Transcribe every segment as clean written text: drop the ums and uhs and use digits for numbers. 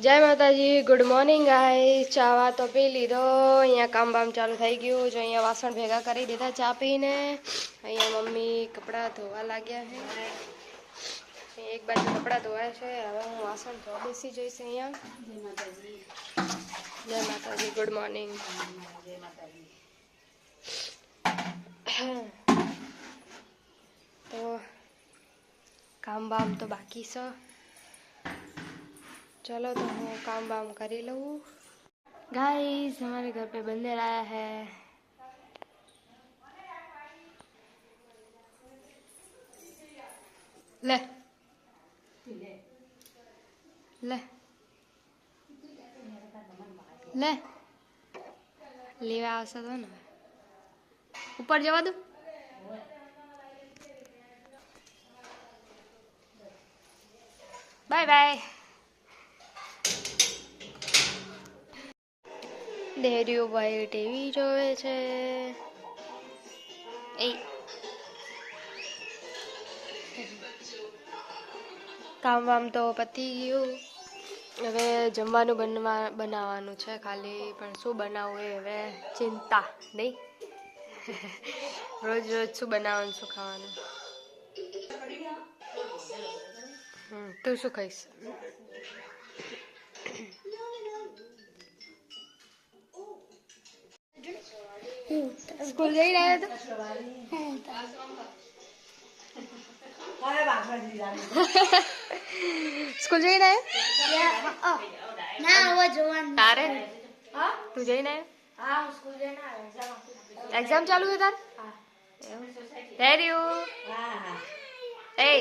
જય માતાજી, good morning guys. ચા તો પી લીધો, અહીંયા કામ બામ ચાલુ થઈ ગયું। જો અહીંયા વાસણ ભેગા કરી દીધા ચા પીને। અહીંયા મમ્મી કપડાં ધોવા લાગ્યા છે। એક બાજુ કપડાં ધોવાય છે, હવે હું વાસણ ધોવા બેસી જઈશ। અહીંયા જય માતાજી, ગુડ મોર્નિંગ। તો કામ બામ તો બાકી છે। चलो तो मैं काम वाम कर ही लूँ। गाइस हमारे घर पे बंदर आया है। ले ले ले लेवा आवशे तो ने ऊपर जवा दो। Bye bye. डेरियो भाई टीवी जोवे छे। ए काम वाम तो पती गयुं। हवे जमवानुं बनाववानुं छे खाली, पण शुं बनावुं ए हवे चिंता नहीं। रोज रोज शुं बनाववानुं शुं खावानुं। तू शुं खाईश? स्कूल जई रह्यो तो स्कूल जई रह्यो ना वो जोवान तारे तू जई रह्यो? हां स्कूल जईने आव्यो। एग्जाम चालू है तार? हां रेडियो। हां ए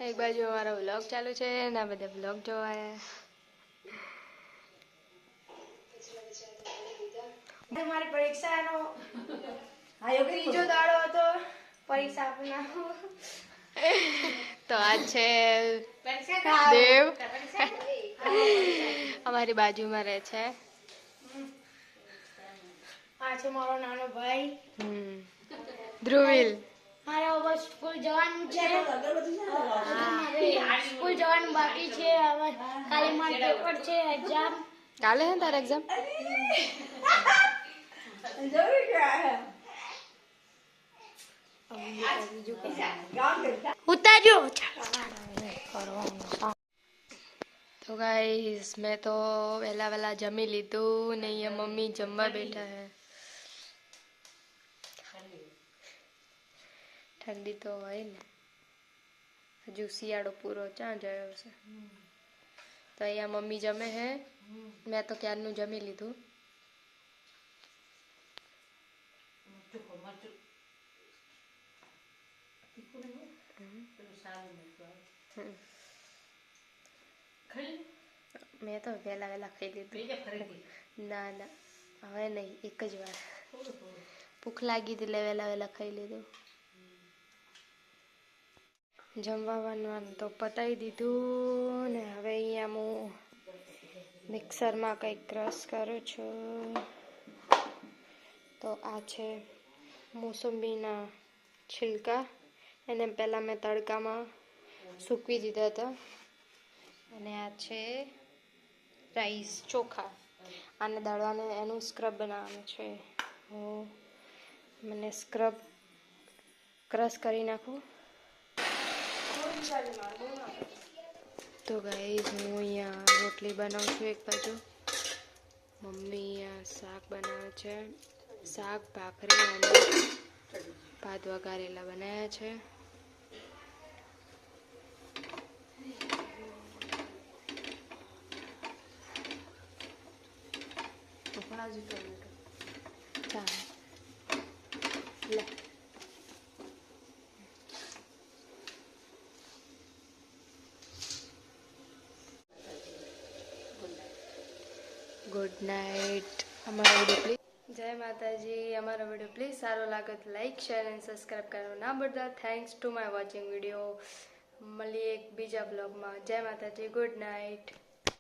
एक बाजू हमारा व्लॉग चालू है ना, बधा व्लॉग जोवाय। हमारी परीक्षा नो आयो त्रीजो दाड़ो हतो परीक्षा आपना। तो आज छे देव हमारी बाजू में रहे छे। आज छे मारो नानो भाई ध्रुविल। मारे ओवर स्कूल जवानुं छे। स्कूल जवानुं बाकी छे। હવે કાલે માર પેપર છે एग्जाम। काले है तारा एग्जाम? जरूर क्या है उतारो। तो गाइस मैं तो वेला वेला जमी लीधु ने ये मम्मी जमवा बैठा है। ठंडी तो है ने, हजू शियाळो पूरो चा जयो छे। तो अहींया मम्मी जमे है, मैं तो क्यारनुं जमी लीधु। मैं तो वेला वेला खाई लीधुं। ना ना हवे नहीं, एक ज वार भूख लागी थी એટલે वेला वेला खाई लीधुं। जमवानुं तो पताई दीधुं ने हवे अहींया हूँ मिक्सर में कई क्रश करूँ छूं। तो आ छे मोसंबीना छिलका, एने पहला मैं तड़का में सूकवी दीधा था। अने आ छे राइस चोखा, आने दळवाने एनु स्क्रब बनाववानुं छे। हूँ मने स्क्रब क्रश करी नाखूं। तो गाइस हूँ अहींया रोटली बनावुं छुं। एक बाजू मम्मी अहींया शाक बनावे छे। शाक भाखरी अने भात वघारेला बनाया छे। Good night. हमारा वीडियो प्लीज जय माताजी। हमारा वीडियो प्लीज सारो लागे तो लाइक शेयर एंड सब्सक्राइब करो ना भूलता। Thanks to my watching video. मळीए एक बीजा ब्लॉग में। जय माताजी, गुड नाइट।